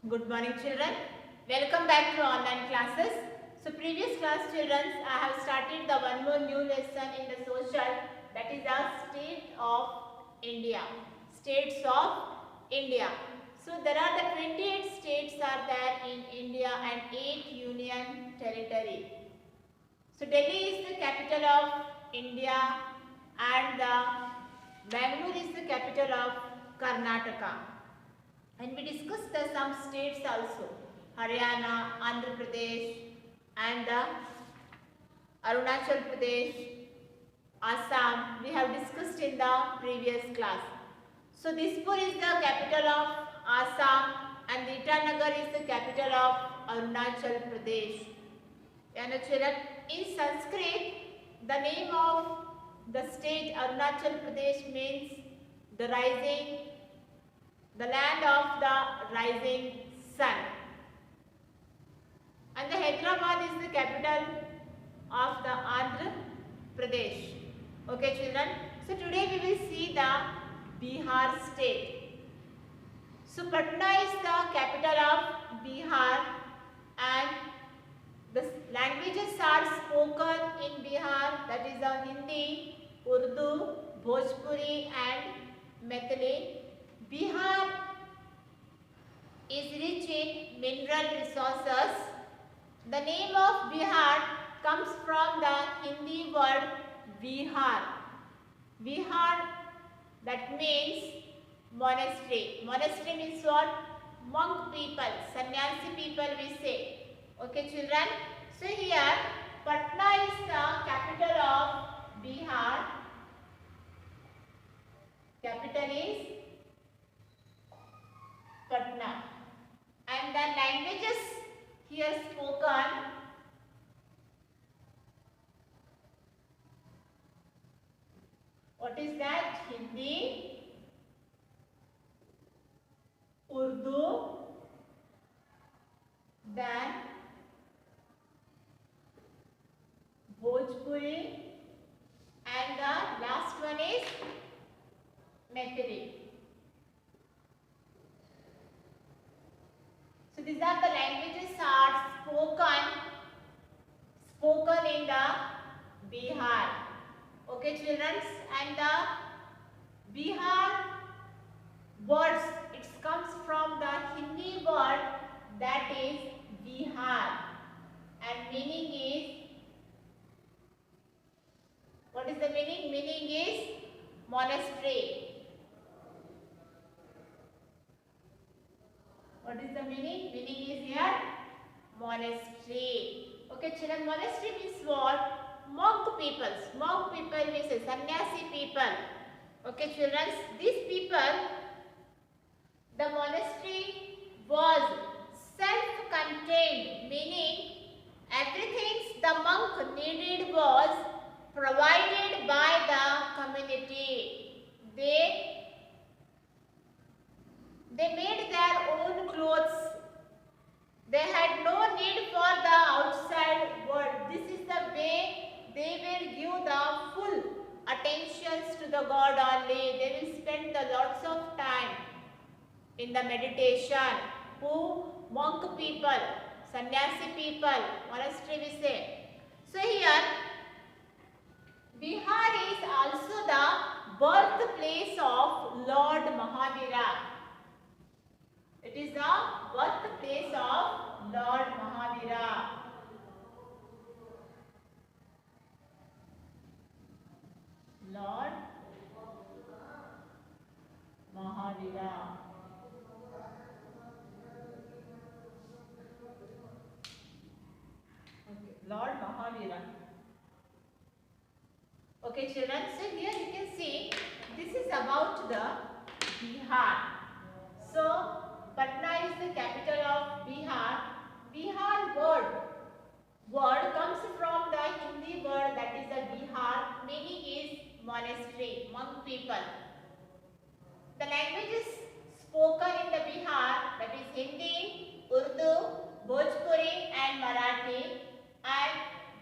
Good morning children. Welcome back to online classes. So previous class children, I have started the one more new lesson in the social, that is the state of India. States of India. So there are the 28 states are there in India and 8 union territory. So Delhi is the capital of India and the Bangalore is the capital of Karnataka. And we discussed the some states also, Haryana, Andhra Pradesh and the Arunachal Pradesh, Assam. We have discussed in the previous class. So Dispur is the capital of Assam and Itanagar is the capital of Arunachal Pradesh. In Sanskrit, the name of the state Arunachal Pradesh means the land of the rising sun. And the Hyderabad is the capital of the Andhra Pradesh. Okay children. So today we will see the Bihar state. So Patna is the capital of Bihar and the languages are spoken in Bihar, that is the Hindi, Urdu, Bhojpuri and Maithili. Bihar is rich in mineral resources. The name of Bihar comes from the Hindi word Vihar. Vihar, that means monastery. Monastery means what? Monk people, sannyasi people we say. Okay children. So here Patna is the capital of Bihar. Capital is Patna. And the languages here spoken, what is that? Hindi, Urdu, then Bhojpuri and the last one is Maithili. So these are the languages are spoken in the Bihar. Okay children, and the Bihar words, it comes from the Hindi word that is Bihar and meaning is, what is the meaning? Meaning is monastery. What is the meaning? Meaning is here monastery. Okay children, monastery means what? Monk people. Monk people means sannyasi people. Okay children, these people, the monastery was self-contained, meaning everything the monk needed was provided by the community. They made their own clothes. They had no need for the outside world. This is the way they will give the full attentions to the God only. They will spend the lots of time in the meditation. Who? Monk people, sannyasi people, monastery we say. So here, Bihar is also the birthplace of Lord Mahavira. It is the birthplace of Lord Mahavira. Lord Mahavira. Okay. Lord Mahavira. Okay children, so here you can see this is about the Bihar. So Patna is the capital of Bihar. Bihar word comes from the Hindi word that is the Bihar, meaning is monastery, monk people. The languages spoken in the Bihar, that is Hindi, Urdu, Bhojpuri and Marathi, and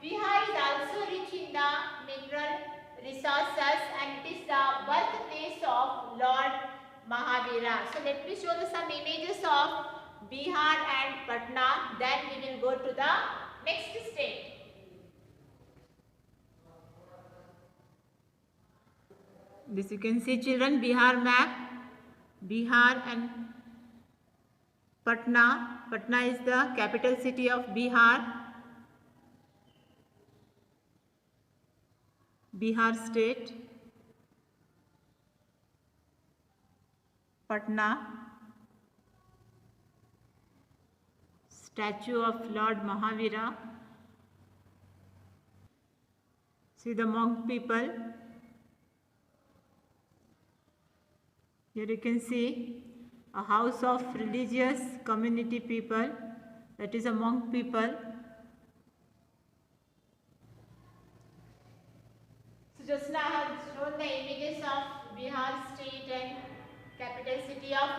Bihar is also rich in the mineral resources and it is the birthplace of Lord Mahavira. So let me show you some images of Bihar and Patna. Then we will go to the next state. This you can see, children, Bihar map. Bihar and Patna. Patna is the capital city of Bihar. Bihar state. Patna. Statue of Lord Mahavira. See the monk people. Here you can see a house of religious community people, that is a monk people. So just now I have shown the images of Bihar state and capital city of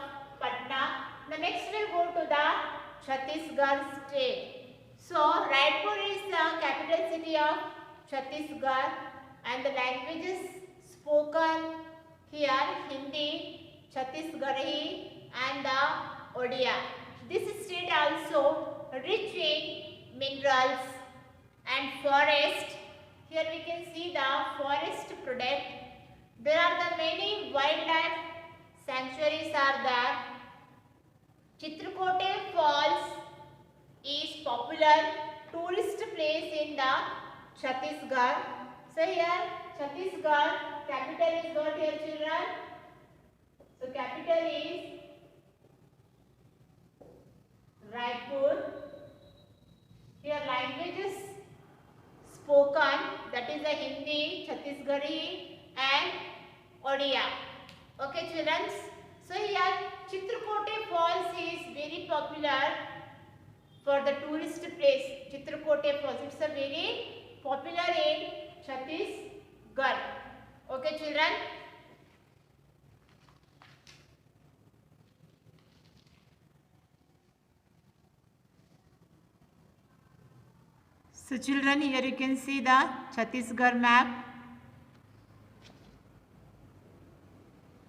Patna. The next we'll go to the Chhattisgarh state. So Raipur is the capital city of Chhattisgarh and the languages spoken here Hindi, Chhattisgarhi and the Odia. This state also rich in minerals and forest. Here we can see the forest product. There are the many wildlife sanctuaries are there. Chitrakote Falls is popular tourist place in the Chhattisgarh. So here Chhattisgarh capital is got here, children. So capital is Raipur. Here languages spoken, that is the Hindi, Chhattisgarhi and Odia. Okay, children. So here Chitrakote Falls is very popular for the tourist place. Chitrakote Falls, it's a very popular in Chhattisgarh. Okay, children. So children, here you can see the Chhattisgarh map.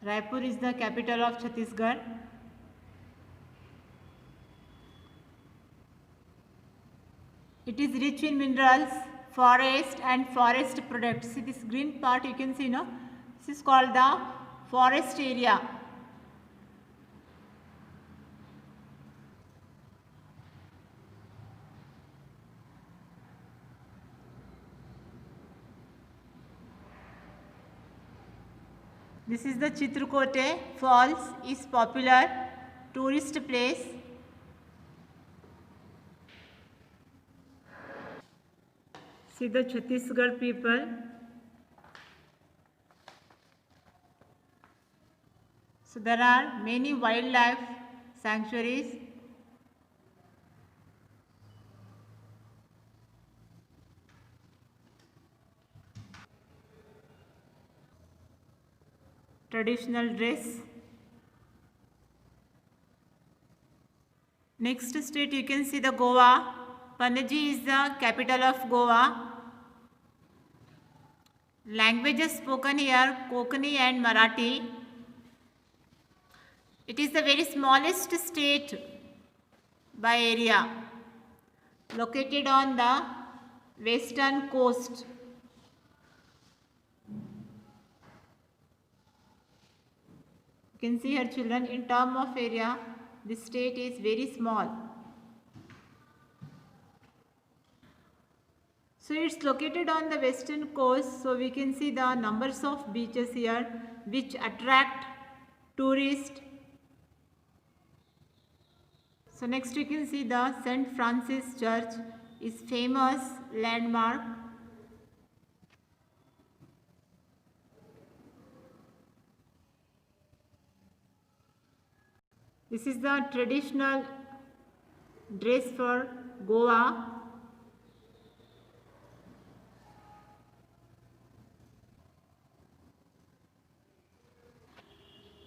Raipur is the capital of Chhattisgarh. It is rich in minerals, forest and forest products. See this green part you can see, no? This is called the forest area. This is the Chitrakote Falls, is popular tourist place. See the Chhattisgarh people. So there are many wildlife sanctuaries. Traditional dress. Next state you can see the Goa. Panaji is the capital of Goa. Languages spoken here Konkani and Marathi. It is the very smallest state by area, located on the western coast. You can see here, children, in terms of area, this state is very small. So it's located on the western coast, so we can see the numbers of beaches here which attract tourists. So next you can see the St. Francis Church is famous landmark. This is the traditional dress for Goa.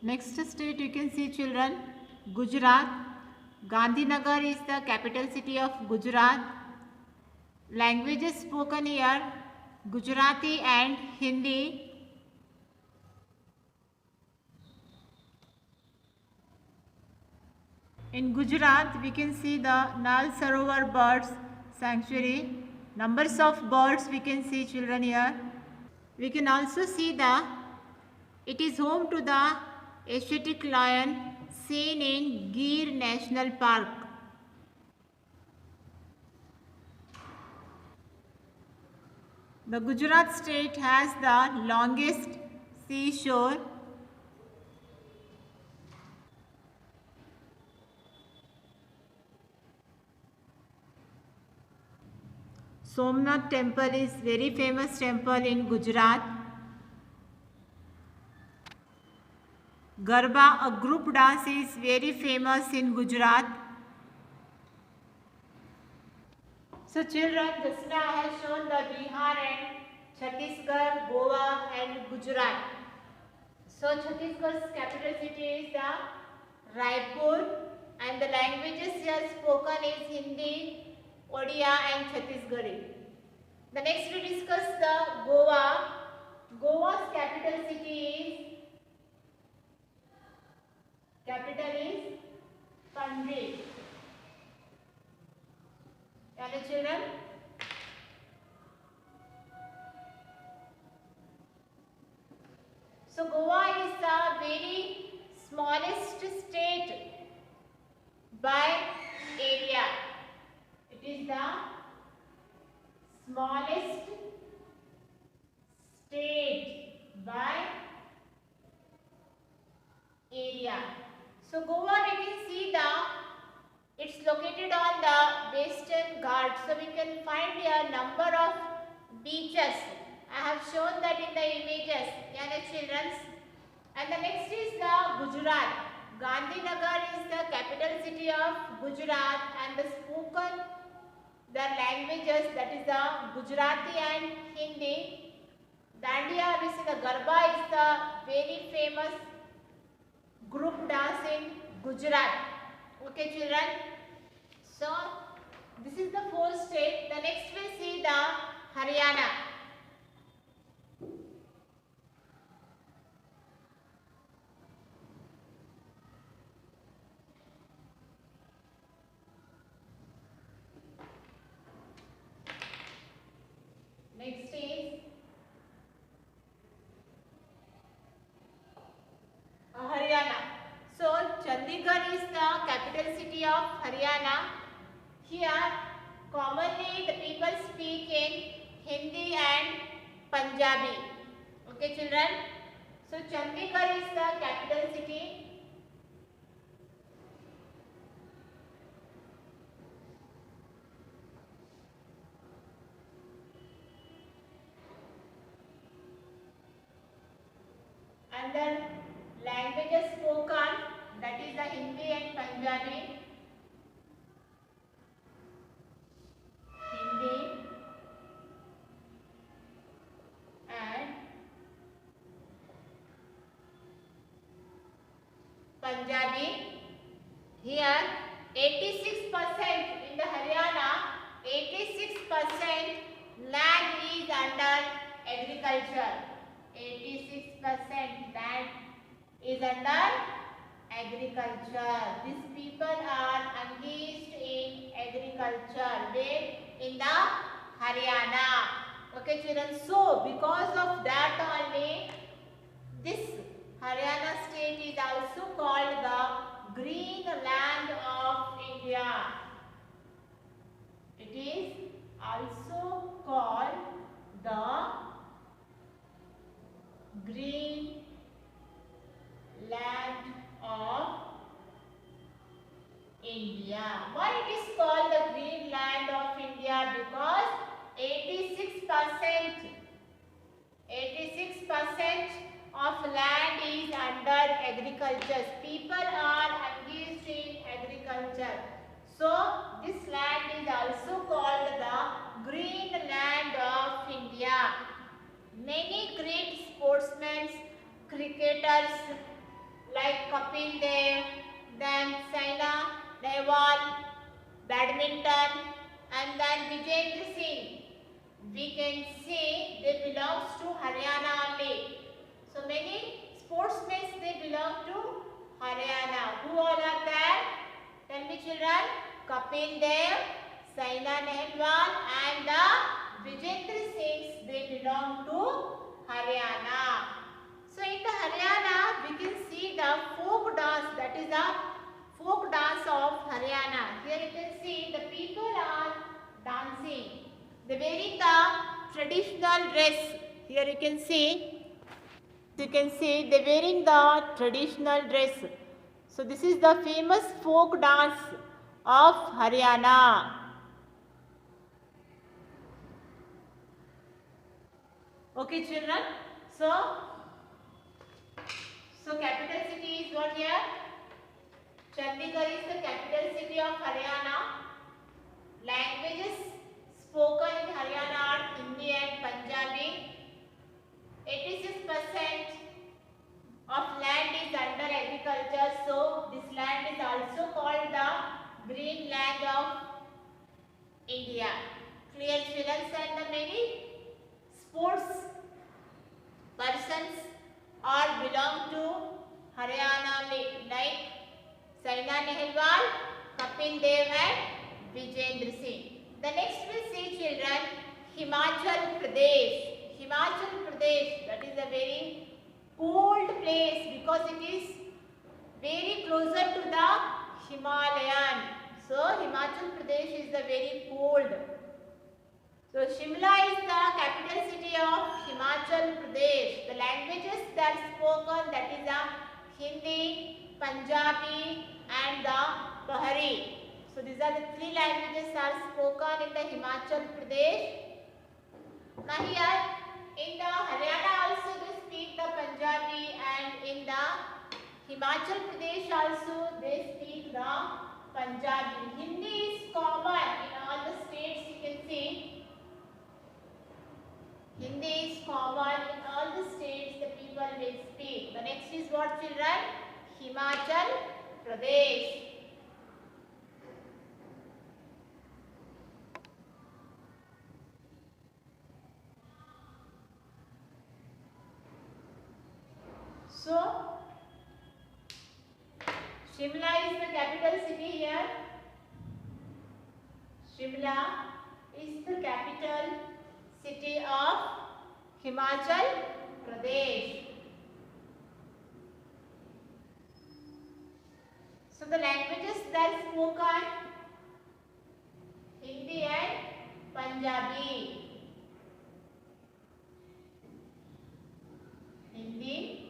Next state you can see, children, Gujarat. Gandhinagar is the capital city of Gujarat. Languages spoken here Gujarati and Hindi. In Gujarat, we can see the Nal Sarovar Birds Sanctuary. Numbers of birds we can see, children, here. We can also see it is home to the Asiatic lion seen in Gir National Park. The Gujarat state has the longest seashore. Somnath temple is very famous temple in Gujarat. Garba, a group dance, is very famous in Gujarat. So children, just now I have shown the Bihar and Chhattisgarh, Goa and Gujarat. So Chhattisgarh's capital city is the Raipur and the languages here spoken is Hindi, Odia and Chhattisgarhi. The next we discuss the Goa. Goa's capital is Panji. Hello children. So Goa is the very smallest state by area. It is the smallest state by area. So Goa, we can see it's located on the Western Ghats. So we can find here number of beaches. I have shown that in the images, children. And the next is the Gujarat. Gandhinagar is the capital city of Gujarat and the languages, that is the Gujarati and Hindi. Dandiya, we see the Garba is the very famous group dance in Gujarat. Okay children. So this is the fourth state. The next we see the Haryana. Next is Haryana. So Chandigarh is the capital city of Haryana. Here commonly the people speak in Hindi and Punjabi. Okay children. So Chandigarh is the capital city. And then languages spoken, that is the Hindi and Punjabi. Hindi and Punjabi. Here 86% in the Haryana, 86% land is under agriculture. 86% land is under agriculture. These people are engaged in agriculture. Where? In the Haryana. Okay children. So because of that only, this Haryana state is also called the Green Land of India. It is also called the Green Land of India. Why it is called the Green Land of India? Because 86% of land is under agriculture. People are engaged in agriculture. So this land is also called the Green Land of India. Many great sportsmen, cricketers like Kapil Dev, then Saina Nehwal, badminton, and then Vijayendra Singh. We can see they belong to Haryana only. So many sportsmen, they belong to Haryana. Who all are there? children? Kapil Dev, Saina Nehwal and the Vijendra Singhs, they belong to Haryana. So in the Haryana we can see the folk dance, that is the folk dance of Haryana. Here you can see the people are dancing. They wearing the traditional dress. Here you can see they wearing the traditional dress. So this is the famous folk dance of Haryana. Okay children, so capital city is what here? Chandigarh is the capital city of Haryana. Languages spoken in Haryana are Hindi and Punjabi. 86% of land is under agriculture, so this land is also called the green land of India. Clear children? And the many sports persons are belong to Haryana like Saina Nehwal, Kapil Dev and Vijendra Singh. The next we see children Himachal Pradesh. Himachal Pradesh, that is a very cold place because it is very closer to the Himalayan. So Himachal Pradesh is the very cold. So Shimla is the capital city of Himachal Pradesh. The languages that are spoken, that is the Hindi, Punjabi and the Pahari. So these are the three languages that are spoken in the Himachal Pradesh. Now here in the Haryana also they speak the Punjabi, and in the Himachal Pradesh also they speak the Punjabi. Hindi is common in all the states, you can see. Hindi is common in all the states, the people will speak. The next is what children? Himachal Pradesh. So Shimla is the capital city here. Shimla is the capital city of Himachal Pradesh. So the languages that are spoken Hindi and Punjabi. Hindi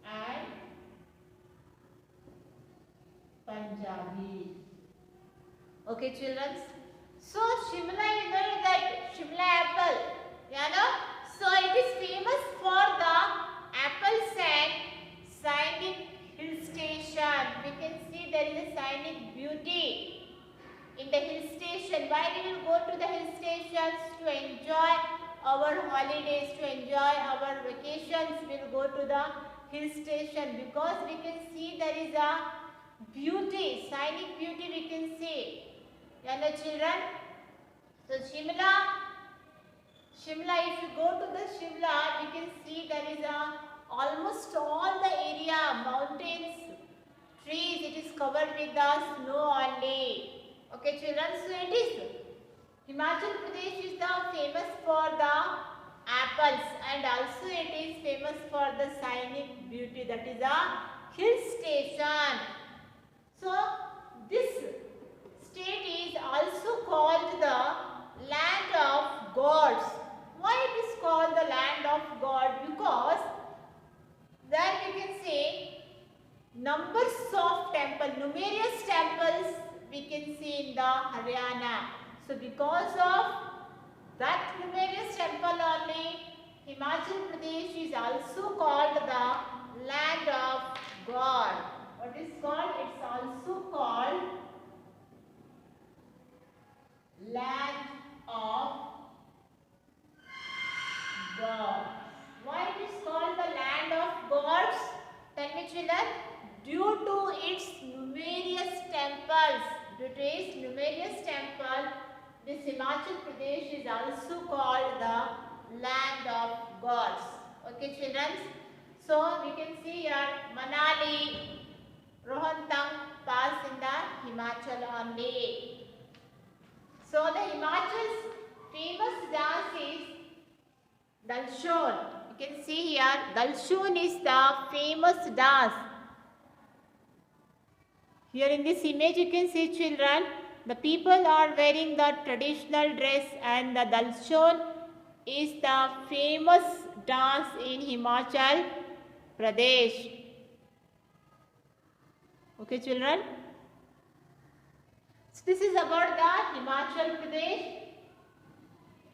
and Punjabi. Okay children. So Shimla, you know that Shimla apple, you know. So it is famous for the apples and scenic hill station. We can see there is a scenic beauty in the hill station. Why we will go to the hill stations? To enjoy our holidays, to enjoy our vacations. We will go to the hill station because we can see there is a beauty, scenic beauty we can see. You know children? So Shimla, if you go to the Shimla, we can see there is a almost all the area, mountains, trees, it is covered with the snow only. Okay children, so it is Himachal Pradesh is the famous for the apples, and also it is famous for the scenic beauty, that is a hill station. So this state is also called the land of gods. Why it is called the land of God? Because there we can see numbers of temples, numerous temples we can see in the Haryana. So because of that numerous temple only, Himachal Pradesh is also called the land of God. What is called? It's also called land of God. Why it is called the land of gods? Tell me children. Due to its numerous temples, this Himachal Pradesh is also called the land of gods. Okay children. So we can see here Manali, Rohtang Pass in the Himachal only. So the Himachal's famous dance is Dalshon. You can see here, Dalshon is the famous dance. Here in this image you can see, children, the people are wearing the traditional dress, and the Dalshon is the famous dance in Himachal Pradesh. Okay, children. So this is about the Himachal Pradesh.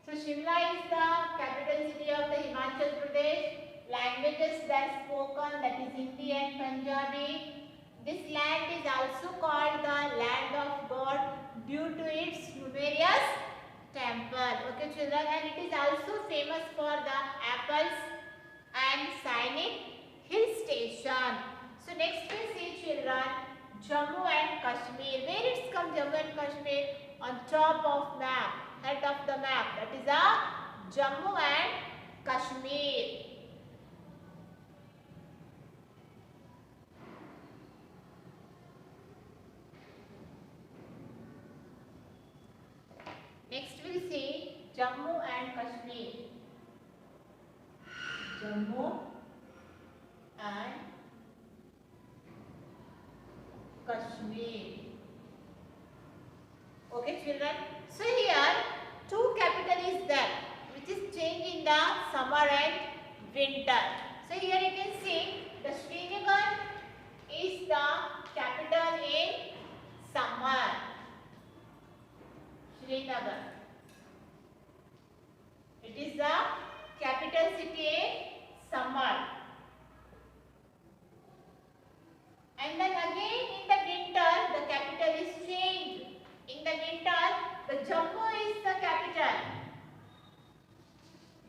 So Shimla is the capital city of the Himachal Pradesh. Languages that spoken, that is Hindi and Punjabi. This land is also called the land of God due to its numerous temple. Okay, children, and it is also famous for the apples and scenic hill station. So next we see, children, Jammu and Kashmir. Where it's come, Jammu and Kashmir? On top of map, head of the map. That is a Jammu and Kashmir. Next we will see Jammu and Kashmir. Jammu and Kashmir. Okay, children. So here two capital is there, which is change in the summer and winter. So here you can see the Srinagar is the capital in summer. Srinagar. It is the capital city in summer. And then again in the winter the capital is changed. In the winter the Jammu is the capital.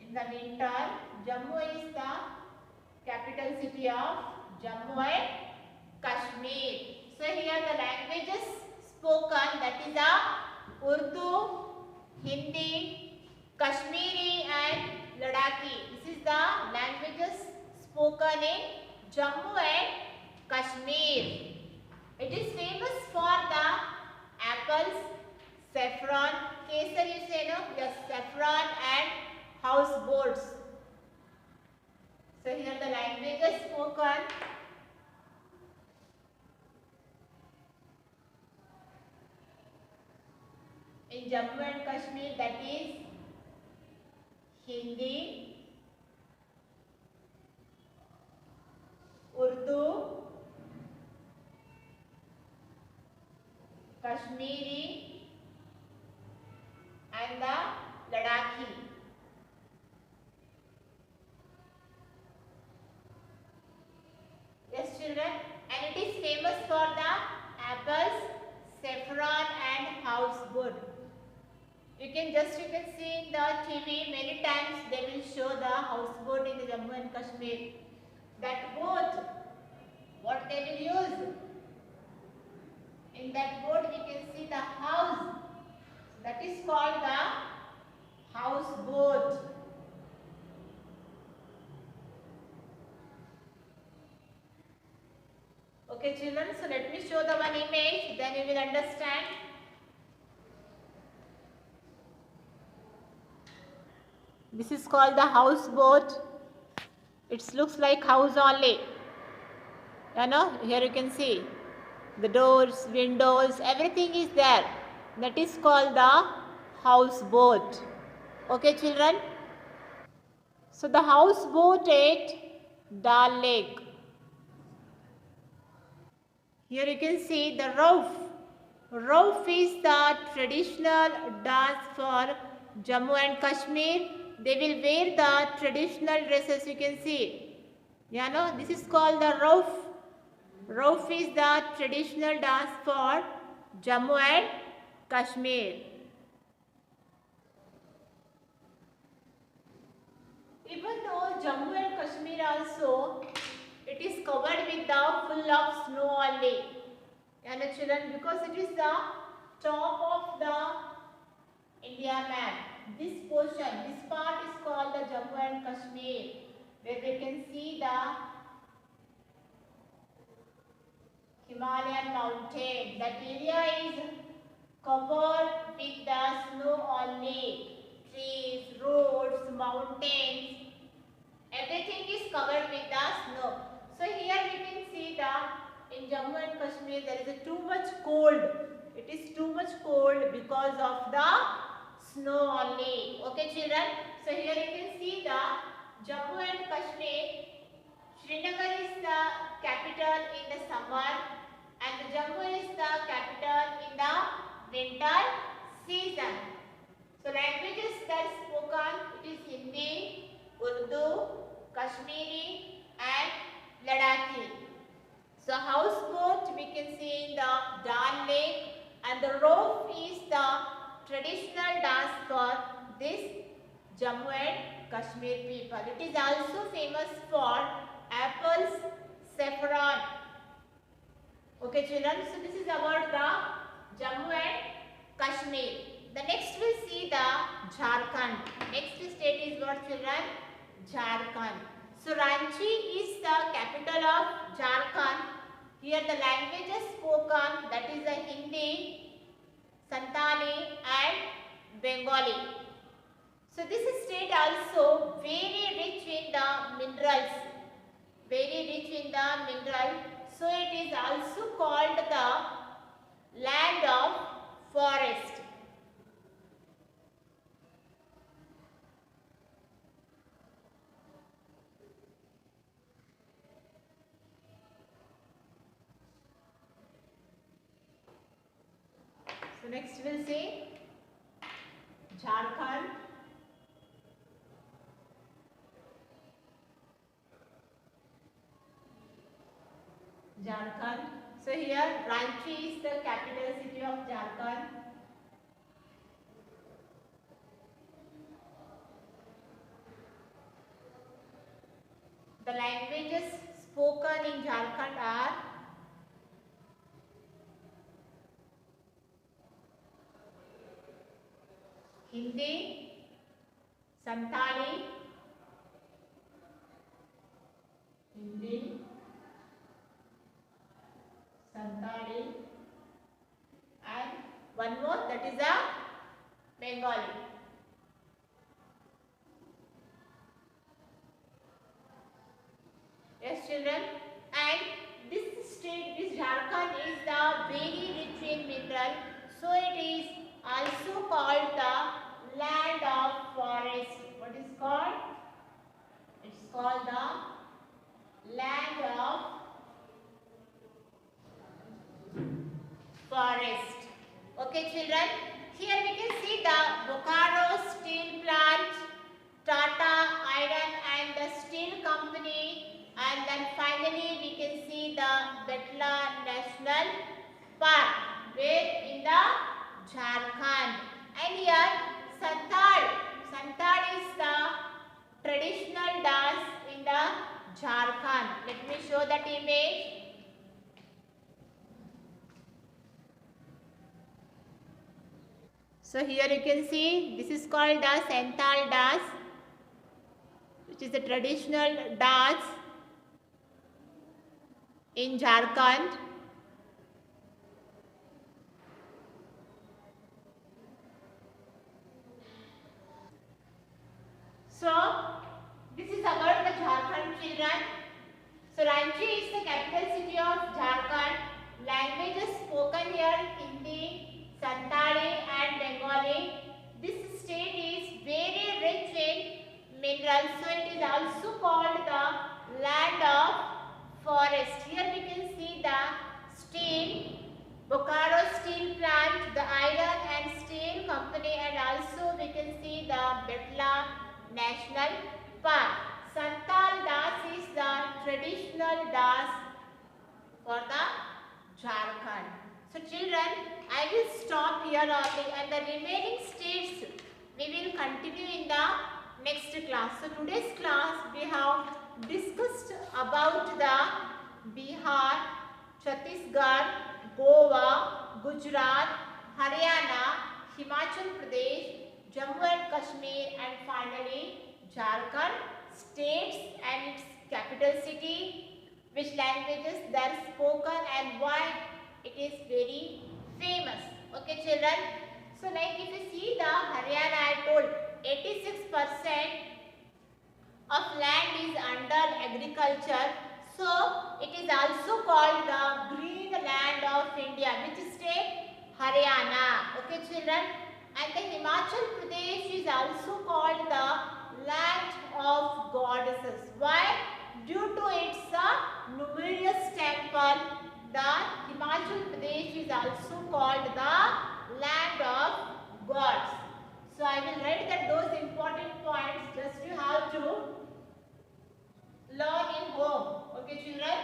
In the winter Jammu is the capital city of Jammu and Kashmir. So here the languages spoken, that is a Urdu, Hindi, Kashmiri and Ladakhi. This is the languages spoken in Jammu and Kashmir. It is famous for the apples, saffron, kesar you say, no? Yes, saffron and houseboats. So here the languages spoken. In Jammu and Kashmir, that is Hindi, Urdu, Kashmiri and the Ladakhi. Yes, children, and it is famous for the apples, saffron and houseboat. You can see in the TV many times they will show the houseboat in the Jammu and Kashmir. That boat, what they will use? In that boat we can see the house. That is called the houseboat. Okay, children, so let me show the one image, then you will understand. This is called the houseboat. It looks like house only. You know, here you can see the doors, windows, everything is there. That is called the houseboat. Okay, children. So the houseboat at Dal Lake. Here you can see the Rauf. Rauf is the traditional dance for Jammu and Kashmir. They will wear the traditional dresses, you can see. You know, this is called the Rauf. Rauf is the traditional dance for Jammu and Kashmir. Even though Jammu and Kashmir also, it is covered with the full of snow only. You know, children, because it is the top of the India map. This portion, this part is called the Jammu and Kashmir, where we can see the Himalayan mountain. That area is covered with the snow only. Trees, roads, mountains, everything is covered with the snow. So here we can see that in Jammu and Kashmir there is too much cold. It is too much cold because of the snow only. Okay children. So here you can see the Jammu and Kashmir. Srinagar is the capital in the summer and Jammu is the capital in the winter season. So languages that spoken, it is Hindi, Urdu, Kashmiri and Ladakhi. So houseboat we can see in the Dal Lake and the rope is the traditional dance for this Jammu and Kashmir people. It is also famous for apples, saffron. Okay children, so this is about the Jammu and Kashmir. The next we'll see the Jharkhand. Next state is what children? Jharkhand. So Ranchi is the capital of Jharkhand. Here the languages spoken, that is the Hindi, Santali and Bengali. So this state also very rich in the minerals. Very rich in the mineral. So it is also called the land of forest. So next we'll see Jharkhand. Jharkhand. So here Ranchi is the capital city of Jharkhand. The languages spoken in Jharkhand are Hindi, Santali, Hindi, Santali and one more, that is a Bengali. Yes children, and this state, this Jharkhand is the very rich in mineral, so it is also called the land of forest. What is called? It's called the land of forest. Okay children, here we can see the Bokaro steel plant, Tata Iron and the steel company, and then finally we can see the Betla National Park, where in the Jharkhand. And here Santal is the traditional dance in the Jharkhand. Let me show that image. So here you can see this is called the Santal dance, which is a traditional dance in Jharkhand. So this is about the Jharkhand children. So Ranchi is the capital city of Jharkhand. Languages spoken here Hindi, Santali and Bengali. This state is very rich in minerals, so it is also called the land of forest. Here we can see the steel, Bokaro steel plant, the iron and steel company, and also we can see the Betla National Park. Santal dance is the traditional dance for the Jharkhand. So children, I will stop here only, and the remaining states we will continue in the next class. So today's class we have discussed about the Bihar, Chhattisgarh, Goa, Gujarat, Haryana, Himachal Pradesh, Jammu and Kashmir, and finally Jharkhand states and its capital city, which languages they are spoken and why it is very famous. Okay children. So like if you see the Haryana, I told 86% of land is under agriculture. So it is also called the green land of India. Which state? Haryana. Okay children. And the Himachal Pradesh is also called the land of goddesses. Why? Due to its numerous temple, the Himachal Pradesh is also called the land of gods. So I will write that those important points, just you have to learn in home. Okay children?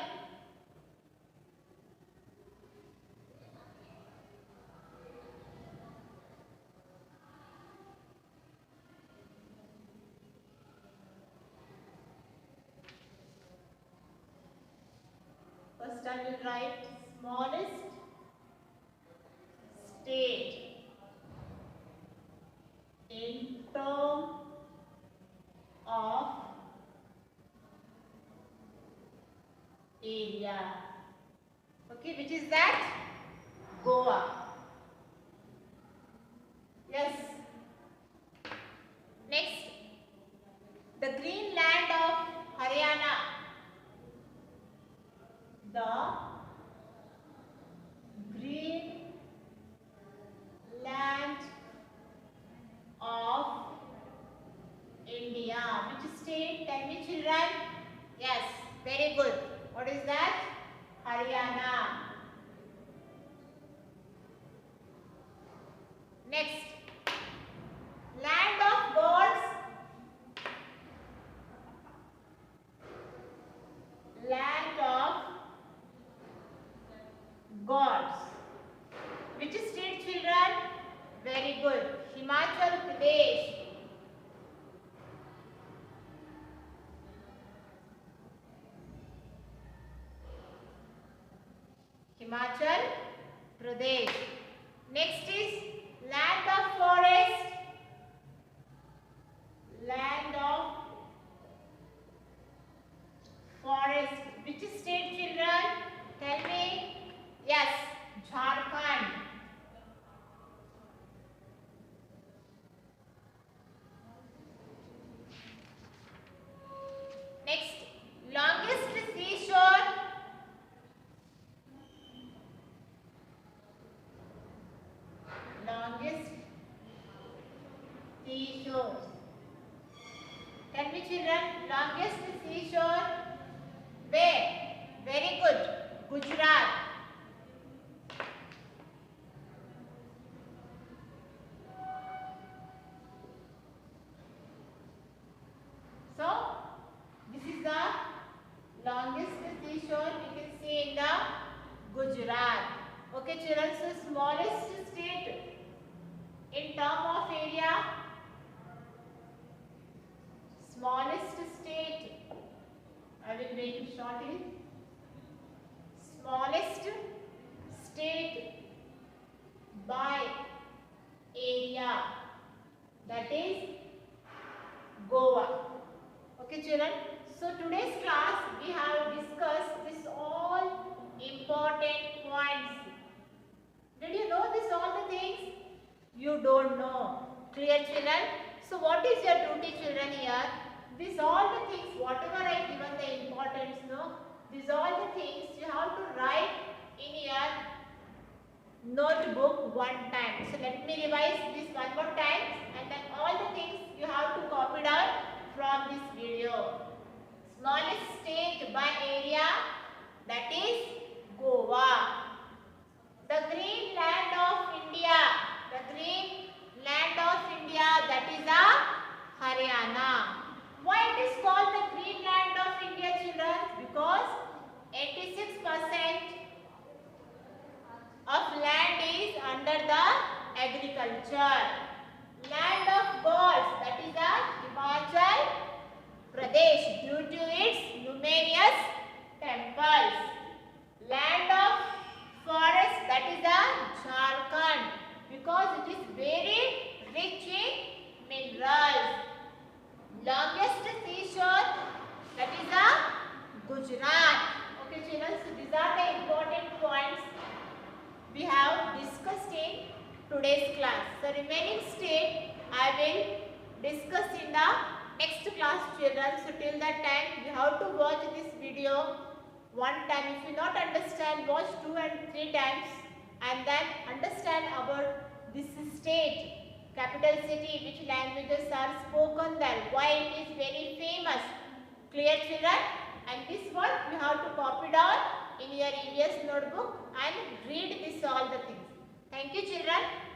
First I will write smallest state in term of area. Okay, which is that? Goa. Yes. Next, the green land of Haryana. The green land of India. Which state? Tell me children. Yes, very good. What is that? Haryana. Next, land of gods. Land of gods. Which state children? Very good. Himachal Pradesh. Himachal Pradesh. Next is land of forest. Land of forest. Which state children? Tell me. Yes, Jharkhand. Next, longest seashore. Longest seashore. Tell me children, longest seashore. Where? Very good. Gujarat. So, this is the longest seashore we can see in the Gujarat. Okay children, so smallest state in term of area. Smallest state, I will make it short in. Smallest state by area, that is Goa. Okay children, so today's class we have discussed this all important points. Did you know this all the things? You don't know. Clear children? So what is your duty children here? These all the things, whatever I given the importance, no? These all the things you have to write in your notebook one time. So let me revise this one more time, and then all the things you have to copy down from this video. Smallest state by area, that is Goa. The green land of India. The green land of India, that is Haryana. Why it is called the green land of India children? Because 86% of land is under the agriculture. Land of gods, that is Himachal Pradesh, due to its numerous temples. Land of forest, that is Jharkhand, because it is very rich in minerals. Longest seashore, that is Gujarat. children. So these are the important points we have discussed in today's class. So remaining state I will discuss in the next class children. So till that time you have to watch this video one time. If you not understand, watch 2 and 3 times and then understand about this state, capital city, which languages are spoken there, why it is very famous. Clear children? And this one you have to copy down in your EVS notebook and read this all the things. Thank you children.